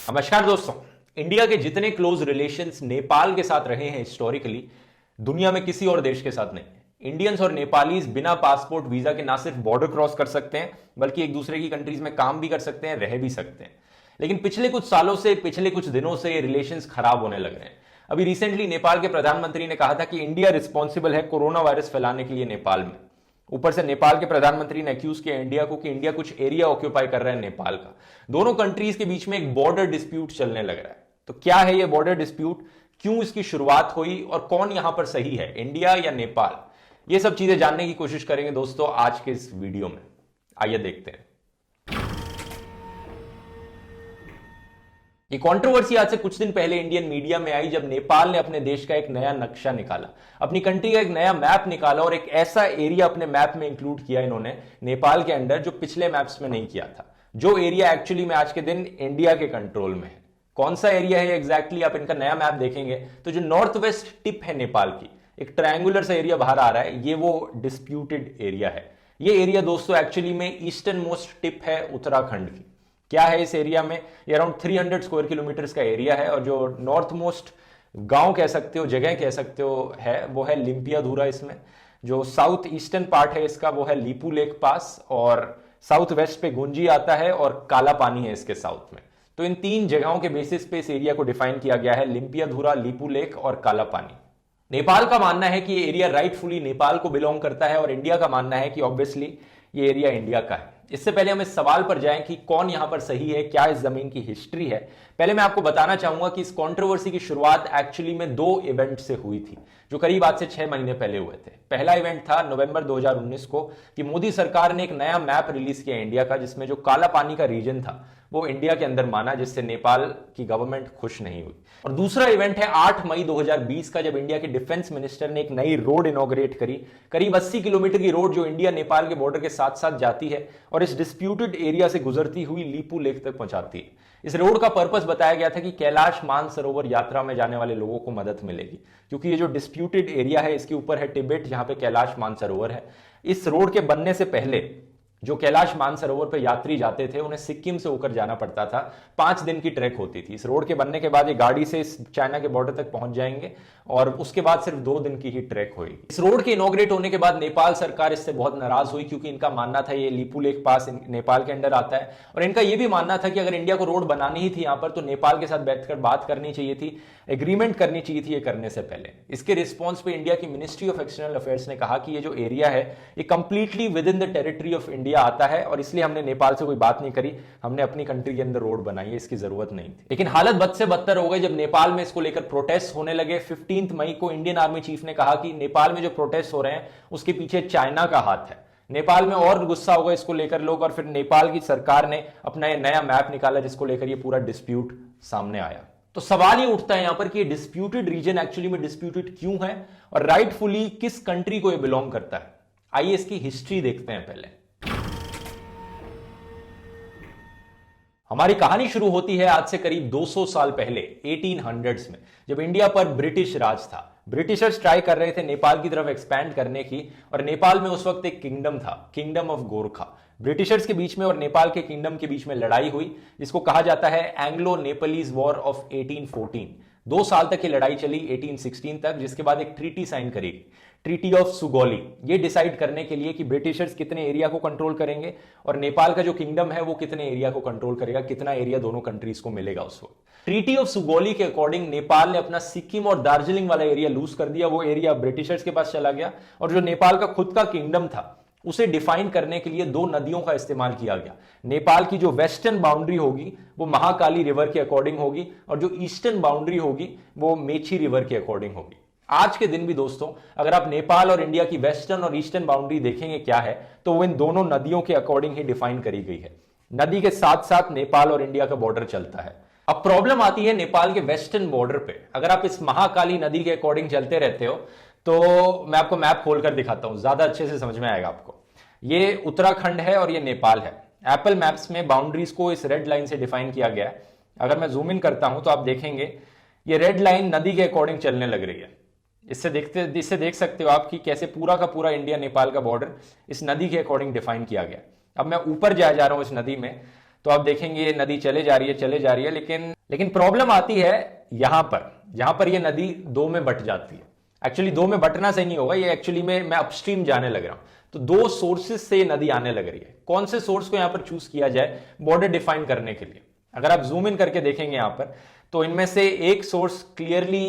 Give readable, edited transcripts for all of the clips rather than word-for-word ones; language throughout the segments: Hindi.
नमस्कार दोस्तों। इंडिया के जितने क्लोज रिलेशंस नेपाल के साथ रहे हैं हिस्टोरिकली, दुनिया में किसी और देश के साथ नहीं है। इंडियंस और नेपालीज बिना पासपोर्ट वीजा के ना सिर्फ बॉर्डर क्रॉस कर सकते हैं बल्कि एक दूसरे की कंट्रीज में काम भी कर सकते हैं, रह भी सकते हैं। लेकिन पिछले कुछ सालों से, पिछले कुछ दिनों से ये रिलेशंस खराब होने लग रहे हैं। अभी रिसेंटली नेपाल के प्रधानमंत्री ने कहा था कि इंडिया रिस्पॉन्सिबल है कोरोना वायरस फैलाने के लिए नेपाल में। ऊपर से नेपाल के प्रधानमंत्री ने अक्यूज किया इंडिया को कि इंडिया कुछ एरिया ऑक्यूपाई कर रहा है नेपाल का। दोनों कंट्रीज के बीच में एक बॉर्डर डिस्प्यूट चलने लग रहा है। तो क्या है ये बॉर्डर डिस्प्यूट, क्यों इसकी शुरुआत हुई और कौन यहां पर सही है, इंडिया या नेपाल? ये सब चीजें जानने की कोशिश करेंगे दोस्तों आज के इस वीडियो में। आइए देखते हैं। ये कंट्रोवर्सी आज से कुछ दिन पहले इंडियन मीडिया में आई जब नेपाल ने अपने देश का एक नया नक्शा निकाला, अपनी कंट्री का एक नया मैप निकाला और एक ऐसा एरिया अपने मैप में इंक्लूड किया इन्होंने नेपाल के अंदर जो पिछले मैप्स में नहीं किया था, जो एरिया एक्चुअली में आज के दिन इंडिया के कंट्रोल में है। कौन सा एरिया है एग्जैक्टली आप इनका नया मैप देखेंगे तो जो नॉर्थ वेस्ट टिप है नेपाल की, एक ट्रायंगुलर सा एरिया बाहर आ रहा है, ये वो डिस्प्यूटेड एरिया है। ये एरिया दोस्तों एक्चुअली में ईस्टर्न मोस्ट टिप है उत्तराखंड की। क्या है इस एरिया में? ये अराउंड 300 स्क्वायर किलोमीटर का एरिया है और जो नॉर्थ मोस्ट गांव कह सकते हो, जगह कह सकते हो है, वो है लिम्पियाधुरा। इसमें जो साउथ ईस्टर्न पार्ट है इसका वो है लीपू लेक पास, और साउथ वेस्ट पे गुंजी आता है और काला पानी है इसके साउथ में। तो इन तीन जगहों के बेसिस पे इस एरिया को डिफाइन किया गया है, लिम्पियाधुरा, लीपू लेक और काला पानी। नेपाल का मानना है कि ये एरिया राइटफुली नेपाल को बिलोंग करता है और इंडिया का मानना है कि ऑब्वियसली ये एरिया इंडिया का है। इससे पहले हम इस सवाल पर जाएं कि कौन यहां पर सही है, क्या इस जमीन की हिस्ट्री है, पहले मैं आपको बताना चाहूंगा कि इस कंट्रोवर्सी की शुरुआत एक्चुअली में दो इवेंट से हुई थी जो करीब आज से 6 महीने पहले हुए थे। पहला इवेंट था नवंबर 2019 को कि मोदी सरकार ने एक नया मैप रिलीज किया इंडिया का, जिसमें जो काला पानी का रीजन था वो इंडिया के अंदर माना, जिससे नेपाल की गवर्नमेंट खुश नहीं हुई। और दूसरा इवेंट है 8 मई 2020 का, जब इंडिया के डिफेंस मिनिस्टर ने एक नई रोड इनॉग्रेट करी, करीब 80 किलोमीटर की रोड जो इंडिया नेपाल के बॉर्डर के साथ साथ जाती है और इस डिस्प्यूटेड एरिया से गुजरती हुई लीपू लेक तक पहुंचाती है। इस रोड का पर्पस बताया गया था कि कैलाश मानसरोवर यात्रा में जाने वाले लोगों को मदद मिलेगी, क्योंकि ये जो डिस्प्यूटेड एरिया है इसके ऊपर है तिब्बत, जहां पे कैलाश मानसरोवर है। इस रोड के बनने से पहले जो कैलाश मानसरोवर पर यात्री जाते थे उन्हें सिक्किम से होकर जाना पड़ता था, 5 दिन की ट्रैक होती थी। इस रोड के बनने के बाद ये गाड़ी से इस चाइना के बॉर्डर तक पहुंच जाएंगे और उसके बाद सिर्फ 2 दिन की ही ट्रैक होगी। इस रोड के इनॉग्रेट होने के बाद नेपाल सरकार इससे बहुत नाराज हुई, क्योंकि इनका मानना था ये लीपू लेक पास नेपाल के अंडर आता है और इनका यह भी मानना था कि अगर इंडिया को रोड बनानी ही थी यहां पर तो नेपाल के साथ बैठकर बात करनी चाहिए थी, एग्रीमेंट करनी चाहिए थी ये करने से पहले। इसके रिस्पॉन्स पे इंडिया की मिनिस्ट्री ऑफ एक्सटर्नल अफेयर्स ने कहा कि ये जो एरिया है ये completely with in the territory of India आता है और इसलिए हमने नेपाल से कोई बात नहीं करी, हमने अपनी कंट्री के अंदर रोड बनाई है, इसकी जरूरत नहीं थी। लेकिन हालत बद से बदतर हो गई जब नेपाल में इसको लेकर प्रोटेस्ट होने लगे। 15 मई को इंडियन आर्मी चीफ ने कहा कि नेपाल में जो प्रोटेस्ट हो रहे हैं उसके पीछे चाइना का हाथ है। नेपाल में और गुस्सा हो गए इसको लेकर लोग, और फिर नेपाल की सरकार ने अपना ये नया मैप निकाला जिसको लेकर ये पूरा डिस्प्यूट सामने आया। तो सवाल ये उठता है यहां पर कि ये डिस्प्यूटेड रीजन एक्चुअली में डिस्प्यूटेड क्यों है और राइटफुली किस कंट्री को ये बिलोंग करता है। आइए इसकी हिस्ट्री देखते हैं। पहले हमारी कहानी शुरू होती है आज से करीब 200 साल पहले 1800s में, जब इंडिया पर ब्रिटिश राज था। ब्रिटिशर्स ट्राई कर रहे थे नेपाल की तरफ एक्सपैंड करने की, और नेपाल में उस वक्त एक किंगडम था, किंगडम ऑफ गोरखा। ब्रिटिशर्स के बीच में और नेपाल के किंगडम के बीच में लड़ाई हुई, जिसको कहा जाता है एंग्लो नेपालीज वॉर ऑफ 1814। 2 साल तक ये लड़ाई चली, 1816 तक, जिसके बाद एक ट्रीटी साइन करी, ट्रीटी ऑफ सुगौली। ये डिसाइड करने के लिए कि ब्रिटिशर्स कितने एरिया को कंट्रोल करेंगे और नेपाल का जो किंगडम है वो कितने एरिया को कंट्रोल करेगा, कितना एरिया दोनों कंट्रीज को मिलेगा उस वक्त। ट्रीटी ऑफ सुगौली के अकॉर्डिंग नेपाल ने अपना सिक्किम और दार्जिलिंग वाला एरिया लूज कर दिया, वो एरिया ब्रिटिशर्स के पास चला गया। और जो नेपाल का खुद का किंगडम था उसे डिफाइन करने के लिए 2 नदियों का इस्तेमाल किया गया। नेपाल की जो वेस्टर्न बाउंड्री होगी वो महाकाली रिवर के अकॉर्डिंग होगी और जो ईस्टर्न बाउंड्री होगी वो मेची रिवर के अकॉर्डिंग होगी। आज के दिन भी दोस्तों अगर आप नेपाल और इंडिया की वेस्टर्न और ईस्टर्न बाउंड्री देखेंगे क्या है, तो वो इन दोनों नदियों के अकॉर्डिंग ही डिफाइन करी गई है। नदी के साथ साथ नेपाल और इंडिया का बॉर्डर चलता है। अब प्रॉब्लम आती है नेपाल के वेस्टर्न बॉर्डर पे। अगर आप इस महाकाली नदी के अकॉर्डिंग चलते रहते हो तो मैं आपको मैप खोलकर दिखाता हूं, ज्यादा अच्छे से समझ में आएगा आपको। ये उत्तराखंड है और ये नेपाल है। एप्पल मैप्स में बाउंड्रीज को इस रेड लाइन से डिफाइन किया गया है। अगर मैं जूम इन करता हूं तो आप देखेंगे ये रेड लाइन नदी के अकॉर्डिंग चलने लग रही है। इससे देख सकते हो आप कि कैसे पूरा का पूरा इंडिया नेपाल का बॉर्डर इस नदी के अकॉर्डिंग डिफाइन किया गया। अब मैं ऊपर जा रहा हूं इस नदी में, तो आप देखेंगे ये नदी चले जा रही है चले जा रही है, लेकिन प्रॉब्लम आती है यहां पर, जहां पर ये नदी दो में बट जाती है। एक्चुअली दो में बटना सही नहीं होगा, ये एक्चुअली में मैं अपस्ट्रीम जाने लग रहा हूं। तो दो सोर्सेस से ये नदी आने लग रही है। कौन से सोर्स को यहां पर चूज किया जाए बॉर्डर डिफाइन करने के लिए? अगर आप जूम इन करके देखेंगे यहां पर, तो इनमें से एक सोर्स क्लियरली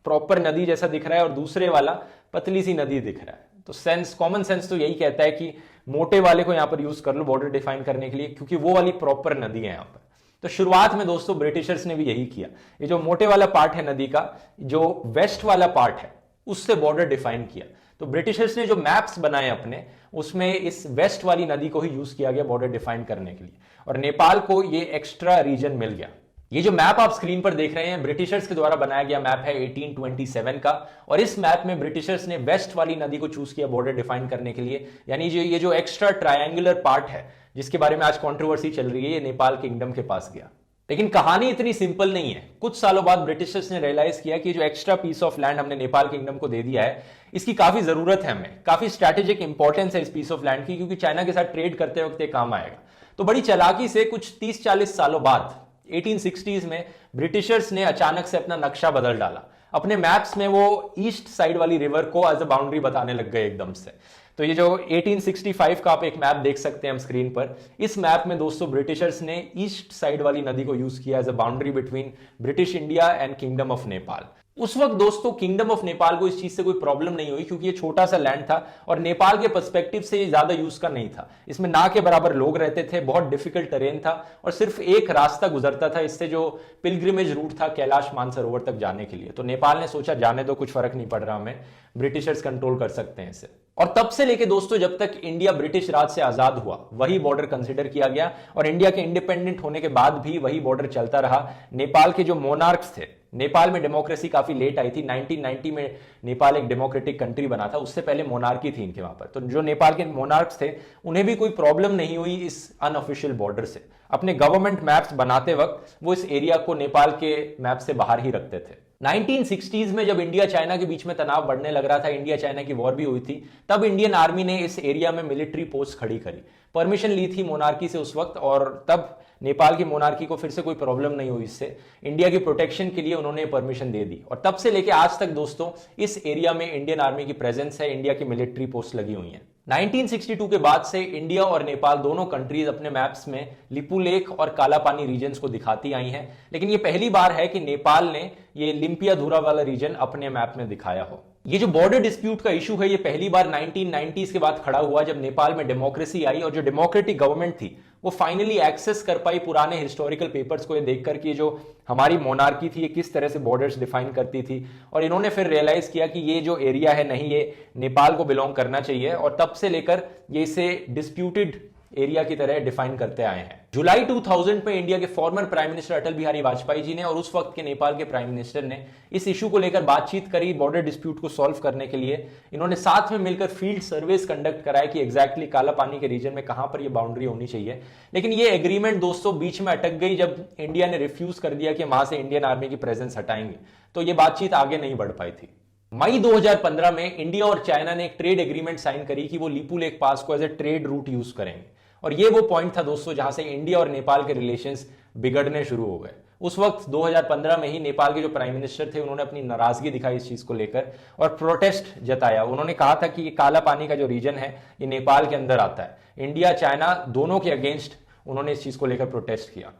प्रॉपर नदी जैसा दिख रहा है और दूसरे वाला पतली सी नदी दिख रहा है। तो सेंस, कॉमन सेंस तो यही कहता है कि मोटे वाले को यहां पर यूज कर लो बॉर्डर डिफाइन करने के लिए, क्योंकि वो वाली प्रॉपर नदी है यहां पर। तो शुरुआत में दोस्तों ब्रिटिशर्स ने भी यही किया। ये जो मोटे वाला पार्ट है नदी का, जो वेस्ट वाला पार्ट है, उससे बॉर्डर डिफाइन किया। तो ब्रिटिशर्स ने जो मैप्स बनाए अपने, उसमें इस वेस्ट वाली नदी को ही यूज किया गया बॉर्डर डिफाइन करने के लिए, और नेपाल को ये एक्स्ट्रा रीजन मिल गया। ये जो मैप आप स्क्रीन पर देख रहे हैं ब्रिटिशर्स के द्वारा बनाया गया मैप है 1827 का, और इस मैप में ब्रिटिशर्स ने वेस्ट वाली नदी को चूज किया बॉर्डर डिफाइन करने के लिए। यानी ये जो एक्स्ट्रा ट्रायंगुलर पार्ट है जिसके बारे में आज कंट्रोवर्सी चल रही है, ये नेपाल किंगडम के पास गया। लेकिन कहानी इतनी सिंपल नहीं है। कुछ सालों बाद ब्रिटिशर्स ने रियलाइज किया कि जो एक्स्ट्रा पीस ऑफ लैंड हमने नेपाल किंगडम को दे दिया है, इसकी काफी जरूरत है, हमें काफी स्ट्रैटेजिक इंपॉर्टेंस है इस पीस ऑफ लैंड की, क्योंकि चाइना के साथ ट्रेड करते वक्त ये काम आएगा। तो बड़ी चालाकी से कुछ 30-40 सालों बाद 1860s में ब्रिटिशर्स ने अचानक से अपना नक्शा बदल डाला। अपने मैप्स में वो ईस्ट साइड वाली रिवर को एज अ बाउंड्री बताने लग गए एकदम से। तो ये जो 1865 का आप एक मैप देख सकते हैं हम स्क्रीन पर, इस मैप में दोस्तों ब्रिटिशर्स ने ईस्ट साइड वाली नदी को यूज किया as a boundary between British India and kingdom of Nepal. उस वक्त दोस्तों किंगडम ऑफ नेपाल को इस चीज से कोई प्रॉब्लम नहीं हुई, क्योंकि ये छोटा सा लैंड था और नेपाल के पर्सपेक्टिव से ये ज्यादा यूज का नहीं था। इसमें ना के बराबर लोग रहते थे, बहुत डिफिकल्ट टेरेन था और सिर्फ एक रास्ता गुजरता था इससे, जो पिलग्रिमेज रूट था कैलाश मानसरोवर तक जाने के लिए। तो नेपाल ने सोचा जाने दो, कुछ फर्क नहीं पड़ रहा हमें, ब्रिटिशर्स कंट्रोल कर सकते हैं इसे। और तब से लेके दोस्तों जब तक इंडिया ब्रिटिश राज से आजाद हुआ वही बॉर्डर कंसीडर किया गया, और इंडिया के इंडिपेंडेंट होने के बाद भी वही बॉर्डर चलता रहा। नेपाल के जो मोनार्क्स थे, नेपाल में डेमोक्रेसी काफी लेट आई थी, 1990 में नेपाल एक डेमोक्रेटिक कंट्री बना था, उससे पहले मोनार्की थी इनके वहां पर। तो जो नेपाल के मोनार्क्स थे उन्हें भी कोई प्रॉब्लम नहीं हुई इस अनऑफिशियल बॉर्डर से। अपने गवर्नमेंट मैप्स बनाते वक्त वो इस एरिया को नेपाल के मैप से बाहर ही रखते थे। 1960s में जब इंडिया चाइना के बीच में तनाव बढ़ने लग रहा था, इंडिया चाइना की वॉर भी हुई थी, तब इंडियन आर्मी ने इस एरिया में मिलिट्री पोस्ट खड़ी करी। परमिशन ली थी मोनार्की से उस वक्त, और तब नेपाल की मोनार्की को फिर से कोई प्रॉब्लम नहीं हुई इससे। इंडिया की प्रोटेक्शन के लिए उन्होंने परमिशन दे दी, और तब से लेके आज तक दोस्तों इस एरिया में इंडियन आर्मी की प्रेजेंस है, इंडिया की मिलिट्री पोस्ट लगी हुई है। 1962 के बाद से इंडिया और नेपाल दोनों कंट्रीज अपने मैप्स में लिपू लेक और कालापानी रीजन्स को दिखाती आई हैं, लेकिन ये पहली बार है कि नेपाल ने ये लिम्पियाधुरा वाला रीजन अपने मैप में दिखाया हो। ये जो बॉर्डर डिस्प्यूट का इशू है, ये पहली बार 1990s के बाद खड़ा हुआ जब नेपाल में डेमोक्रेसी आई और जो डेमोक्रेटिक गवर्नमेंट थी वो फाइनली एक्सेस कर पाई पुराने हिस्टोरिकल पेपर्स को, ये देखकर कि जो हमारी मोनार्की थी ये किस तरह से बॉर्डर्स डिफाइन करती थी। और इन्होंने फिर रियलाइज किया कि ये जो एरिया है नहीं, ये नेपाल को बिलोंग करना चाहिए, और तब से लेकर ये इसे डिस्प्यूटेड एरिया की तरह डिफाइन करते आए हैं। जुलाई 2000 में इंडिया के former prime minister Atal Bihari Vajpayee ji ने और उस वक्त के नेपाल के प्राइम मिनिस्टर ने इस इशू को लेकर बातचीत करी। बॉर्डर डिस्प्यूट को सॉल्व करने के लिए इन्होंने साथ में मिलकर फील्ड सर्वेस कंडक्ट कराए कि एग्जैक्टली काला पानी के रीजन में कहां पर ये बाउंड्री होनी चाहिए। लेकिन ये एग्रीमेंट दोस्तों बीच में अटक गई जब इंडिया ने रिफ्यूज कर दिया कि वहां से इंडियन आर्मी की प्रेजेंस हटाएंगे, तो ये बातचीत आगे नहीं बढ़ पाई थी। मई 2015 में इंडिया और चाइना ने एक ट्रेड एग्रीमेंट साइन करी कि वो लिपू लेक पास को as a trade route use करेंगे, और ये वो पॉइंट था दोस्तों जहां से इंडिया और नेपाल के रिलेशंस बिगड़ने शुरू हो गए। उस वक्त 2015 में ही नेपाल के जो प्राइम मिनिस्टर थे उन्होंने अपनी नाराजगी दिखाई इस चीज को लेकर और प्रोटेस्ट जताया। उन्होंने कहा था कि ये काला पानी का जो रीजन है ये नेपाल के अंदर आता है। इंडिया चाइना दोनों के अगेंस्ट उन्होंने इस चीज को लेकर प्रोटेस्ट किया।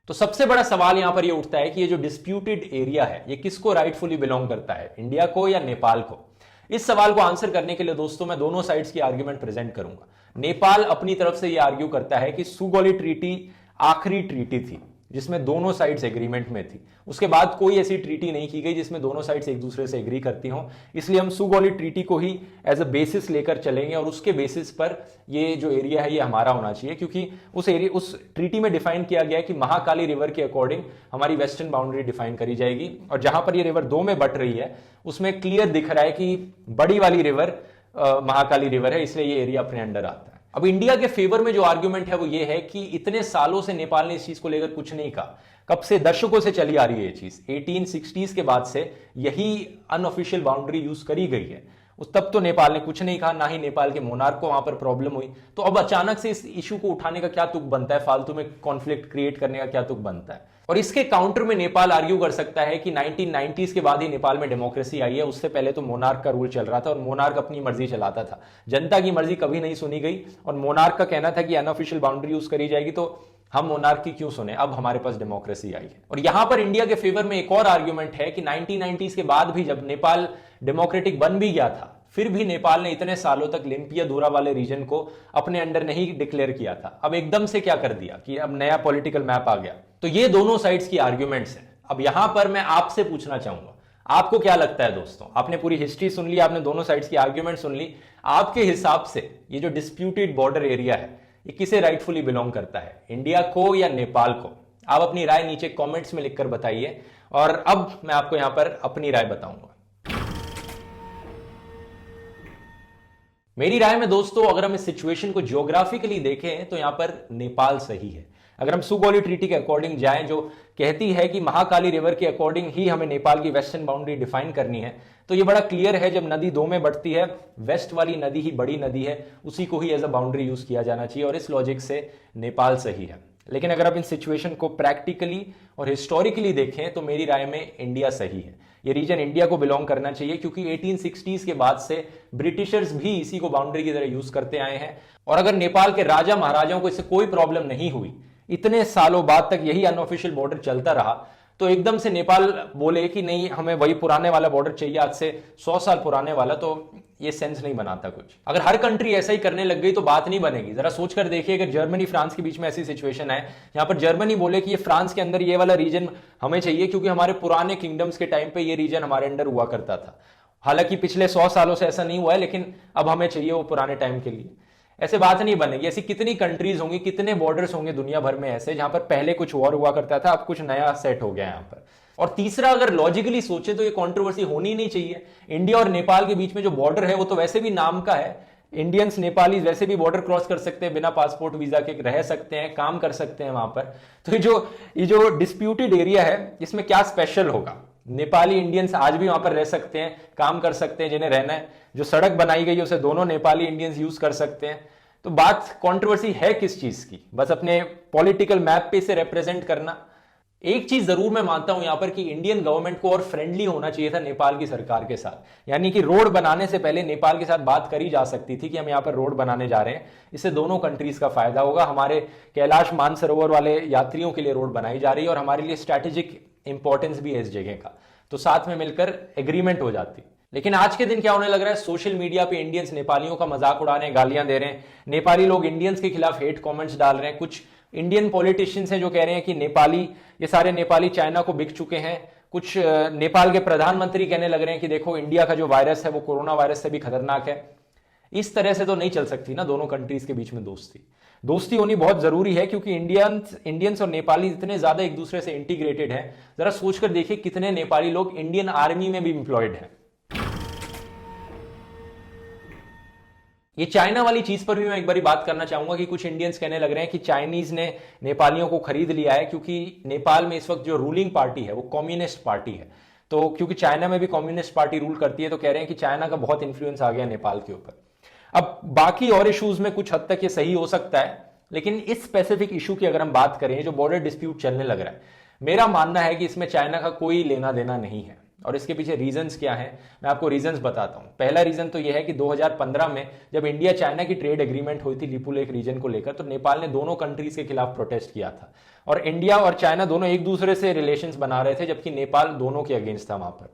तो सबसे बड़ा सवाल यहां पर ये उठता है कि ये जो डिस्प्यूटेड एरिया है ये किसको राइटफुली बिलोंग करता है, इंडिया को या नेपाल को? इस सवाल को आंसर करने के लिए दोस्तों मैं दोनों साइड्स की आर्ग्यूमेंट प्रेजेंट करूंगा। नेपाल अपनी तरफ से यह आर्ग्यू करता है कि सुगौली ट्रीटी आखिरी ट्रीटी थी जिसमें दोनों साइड्स एग्रीमेंट में थी। उसके बाद कोई ऐसी ट्रीटी नहीं की गई जिसमें दोनों साइड्स एक दूसरे से एग्री करती हों, इसलिए हम सुगौली ट्रीटी को ही एज अ बेसिस लेकर चलेंगे और उसके बेसिस पर ये जो एरिया है ये हमारा होना चाहिए, क्योंकि उस ट्रीटी में डिफाइन किया गया है कि महाकाली रिवर के अकॉर्डिंग हमारी वेस्टर्न बाउंड्री डिफाइन करी जाएगी। और जहां पर ये रिवर दो में बट रही है उसमें क्लियर दिख रहा है कि बड़ी वाली रिवर महाकाली रिवर है, इसलिए ये एरिया अपने अंडर आता है। अब इंडिया के फेवर में जो आर्ग्यूमेंट है वो ये है कि इतने सालों से नेपाल ने इस चीज को लेकर कुछ नहीं कहा, कब से, दशकों से चली आ रही है ये चीज, 1860s के बाद से यही अनऑफिशियल बाउंड्री यूज करी गई है। उस तब तो नेपाल ने कुछ नहीं कहा, ना ही नेपाल के मोनार्क को वहां पर प्रॉब्लम हुई। तो अब अचानक से इस इशू को उठाने का क्या तुक बनता है, फालतू में कॉन्फ्लिक्ट क्रिएट करने का क्या तुक बनता है। और इसके काउंटर में नेपाल आर्ग्यू कर सकता है कि 1990s के बाद ही नेपाल में डेमोक्रेसी आई है, उससे पहले तो मोनार्क का रूल चल रहा था और मोनार्क अपनी मर्जी चलाता था, जनता की मर्जी कभी नहीं सुनी गई। और मोनार्क का कहना था कि अनऑफिशियल बाउंड्री यूज करी जाएगी, तो हम मोनार्क की क्यों सुने, अब हमारे पास डेमोक्रेसी आई है। और यहां पर इंडिया के फेवर में एक और आर्ग्यूमेंट है कि 1990s के बाद भी जब नेपाल डेमोक्रेटिक बन भी गया था, फिर भी नेपाल ने इतने सालों तक लिम्पिया-धुरा वाले रीजन को अपने अंडर नहीं डिक्लेयर किया था। अब एकदम से क्या कर दिया कि अब नया पॉलिटिकल मैप आ गया। तो ये दोनों साइड्स की आर्ग्यूमेंट्स हैं। अब यहां पर मैं आपसे पूछना चाहूंगा, आपको क्या लगता है दोस्तों? आपने पूरी हिस्ट्री सुन ली, आपने दोनों साइड्स की आर्ग्यूमेंट सुन ली, आपके हिसाब से ये जो डिस्प्यूटेड बॉर्डर एरिया है ये किसे राइटफुली बिलोंग करता है, इंडिया को या नेपाल को? आप अपनी राय नीचे कमेंट्स में लिखकर बताइए। और अब मैं आपको यहां पर अपनी राय बताऊंगा। मेरी राय में दोस्तों, अगर हम इस सिचुएशन को ज्योग्राफिकली देखें तो यहां पर नेपाल सही है। अगर हम सुगौली ट्रीटी के अकॉर्डिंग जाएं, जो कहती है कि महाकाली रिवर के अकॉर्डिंग ही हमें नेपाल की वेस्टर्न बाउंड्री डिफाइन करनी है, तो ये बड़ा क्लियर है, जब नदी दो में बढ़ती है, वेस्ट वाली नदी ही बड़ी नदी है, उसी को ही एज अ बाउंड्री यूज किया जाना चाहिए, और इस लॉजिक से नेपाल सही है। लेकिन अगर आप इन सिचुएशन को प्रैक्टिकली और हिस्टोरिकली देखें तो मेरी राय में इंडिया सही है। ये रीजन इंडिया को बिलोंग करना चाहिए, क्योंकि 1860s के बाद से ब्रिटिशर्स भी इसी को बाउंड्री की तरह यूज करते आए हैं। और अगर नेपाल के राजा महाराजाओं को इससे कोई प्रॉब्लम नहीं हुई, इतने सालों बाद तक यही अनऑफिशियल बॉर्डर चलता रहा, तो एकदम से नेपाल बोले कि नहीं हमें वही पुराने वाला बॉर्डर चाहिए, आज से 100 साल पुराने वाला, तो ये सेंस नहीं बनाता कुछ। अगर हर कंट्री ऐसा ही करने लग गई तो बात नहीं बनेगी। जरा सोचकर देखिए, अगर जर्मनी फ्रांस के बीच में ऐसी सिचुएशन है, यहां पर जर्मनी बोले कि ये फ्रांस के अंदर ये वाला रीजन हमें चाहिए क्योंकि हमारे पुराने किंगडम्स के टाइम पे ये रीजन हमारे अंडर हुआ करता था, हालांकि पिछले 100 सालों से ऐसा नहीं हुआ है, लेकिन अब हमें चाहिए वो पुराने टाइम के लिए। ऐसे बात नहीं बनेगी। ऐसी कितनी कंट्रीज होंगी, कितने बॉर्डर्स होंगे दुनिया भर में ऐसे, जहां पर पहले कुछ वॉर हुआ करता था, अब कुछ नया सेट हो गया यहां पर। और तीसरा, अगर लॉजिकली सोचे तो ये कंट्रोवर्सी होनी नहीं चाहिए। इंडिया और नेपाल के बीच में जो बॉर्डर है वो तो वैसे भी नाम का है, इंडियंस नेपाली वैसे भी बॉर्डर क्रॉस कर सकते हैं, बिना पासपोर्ट वीजा के रह सकते हैं, काम कर सकते हैं वहां पर। तो ये जो डिस्प्यूटेड एरिया है, इसमें क्या स्पेशल होगा? नेपाली इंडियंस आज भी वहां पर रह सकते हैं, काम कर सकते हैं, जिन्हें रहना है। जो सड़क बनाई गई है उसे दोनों नेपाली इंडियंस यूज कर सकते हैं। तो बात कंट्रोवर्सी है किस चीज की? बस अपने पॉलिटिकल मैप पे इसे रिप्रेजेंट करना। एक चीज जरूर मैं मानता हूं यहां पर कि इंडियन गवर्नमेंट को और फ्रेंडली होना चाहिए था नेपाल की सरकार के साथ। यानी कि रोड बनाने से पहले नेपाल के साथ बात करी जा सकती थी कि हम यहां पर रोड बनाने जा रहे हैं, इससे दोनों कंट्रीज का फायदा होगा। हमारे कैलाश मानसरोवर वाले यात्रियों के लिए रोड बनाई जा रही है और हमारे लिए स्ट्रैटेजिक इंपॉर्टेंस भी है इस जगह का, तो साथ में मिलकर एग्रीमेंट हो जाती। लेकिन आज के दिन क्या होने लग रहा है, सोशल मीडिया पे इंडियंस नेपालियों का मजाक उड़ा रहे हैं, गालियां दे रहे हैं, नेपाली लोग इंडियंस के खिलाफ हेट कमेंट्स डाल रहे हैं। कुछ इंडियन पॉलिटिशियंस हैं जो कह रहे हैं कि नेपाली, ये सारे नेपाली चाइना को बिक चुके हैं। कुछ नेपाल के प्रधानमंत्री कहने लग रहे हैं कि देखो इंडिया का जो वायरस है वो कोरोना वायरस से भी खतरनाक है। इस तरह से तो नहीं चल सकती ना दोनों कंट्रीज के बीच में दोस्ती होनी बहुत जरूरी है, क्योंकि इंडियंस और नेपाली इतने ज्यादा एक दूसरे से इंटीग्रेटेड हैं। जरा सोचकर देखिए कितने नेपाली लोग इंडियन आर्मी में भी इंप्लॉयड हैं। ये चाइना वाली चीज पर भी मैं एक बार बात करना चाहूंगा कि कुछ इंडियंस कहने लग रहे हैं कि चाइनीज ने नेपालियों को खरीद लिया है, क्योंकि नेपाल में इस वक्त जो रूलिंग पार्टी है वो कम्युनिस्ट पार्टी है। तो क्योंकि चाइना में भी कम्युनिस्ट पार्टी रूल करती है, तो कह रहे हैं कि चाइना का बहुत इंफ्लुएंस आ गया नेपाल के ऊपर। अब बाकी और इश्यूज में कुछ हद तक ये सही हो सकता है, लेकिन इस स्पेसिफिक इशू की अगर हम बात करें, जो बॉर्डर डिस्प्यूट चलने लग रहा है, मेरा मानना है कि इसमें चाइना का कोई लेना देना नहीं है। और इसके पीछे रीजंस क्या हैं, मैं आपको रीजंस बताता हूं। पहला रीजन तो यह है कि 2015 में जब इंडिया चाइना की ट्रेड एग्रीमेंट हुई थी लिपू लेक रीजन को लेकर, तो नेपाल ने दोनों कंट्रीज के खिलाफ प्रोटेस्ट किया था, और इंडिया और चाइना दोनों एक दूसरे से रिलेशंस बना रहे थे, जबकि नेपाल दोनों के अगेंस्ट था वहां पर।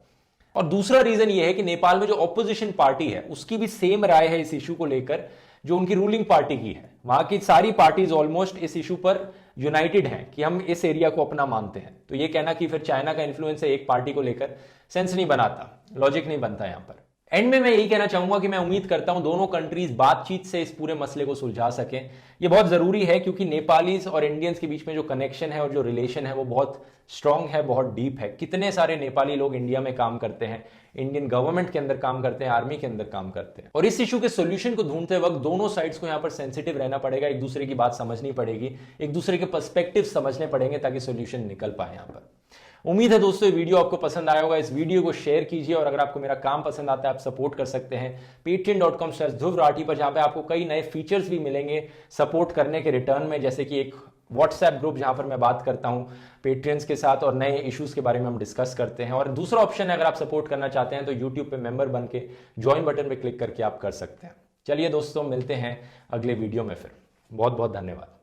और दूसरा रीजन यह है कि नेपाल में जो ऑपोजिशन पार्टी है उसकी भी सेम राय है इस इशू को लेकर जो उनकी रूलिंग पार्टी की है। वहां की सारी पार्टीज ऑलमोस्ट इस इशू पर यूनाइटेड हैं कि हम इस एरिया को अपना मानते हैं। तो ये कहना कि फिर चाइना का इन्फ्लुएंस है एक पार्टी को लेकर, सेंस नहीं बनाता, लॉजिक नहीं बनता यहां पर। एंड में मैं यही कहना चाहूंगा कि मैं उम्मीद करता हूं दोनों कंट्रीज बातचीत से इस पूरे मसले को सुलझा सकें। ये बहुत जरूरी है, क्योंकि नेपालीज और इंडियंस के बीच में जो कनेक्शन है और जो रिलेशन है वो बहुत स्ट्रांग है, बहुत डीप है। कितने सारे नेपाली लोग इंडिया में काम करते हैं, इंडियन गवर्नमेंट के अंदर काम करते हैं, आर्मी के अंदर काम करते हैं। और इस इशू के सोल्यूशन को ढूंढते वक्त दोनों साइड्स को यहां पर सेंसिटिव रहना पड़ेगा, एक दूसरे की बात समझनी पड़ेगी, एक दूसरे के पर्सपेक्टिव समझने पड़ेंगे ताकि सोल्यूशन निकल पाए यहां पर। उम्मीद है दोस्तों ये वीडियो आपको पसंद आया होगा। इस वीडियो को शेयर कीजिए और अगर आपको मेरा काम पसंद आता है आप सपोर्ट कर सकते हैं patreon.com/ध्रुव राठी पर, जहां पे आपको कई नए फीचर्स भी मिलेंगे सपोर्ट करने के रिटर्न में, जैसे कि एक व्हाट्सएप ग्रुप जहां पर मैं बात करता हूं पेट्रियंस के साथ और नए इश्यूज के बारे में हम डिस्कस करते हैं। और दूसरा ऑप्शन है, अगर आप सपोर्ट करना चाहते हैं तो यूट्यूब पे मेंबर बन के ज्वाइन बटन पे क्लिक करके आप कर सकते हैं। चलिए दोस्तों, मिलते हैं अगले वीडियो में फिर। बहुत बहुत धन्यवाद।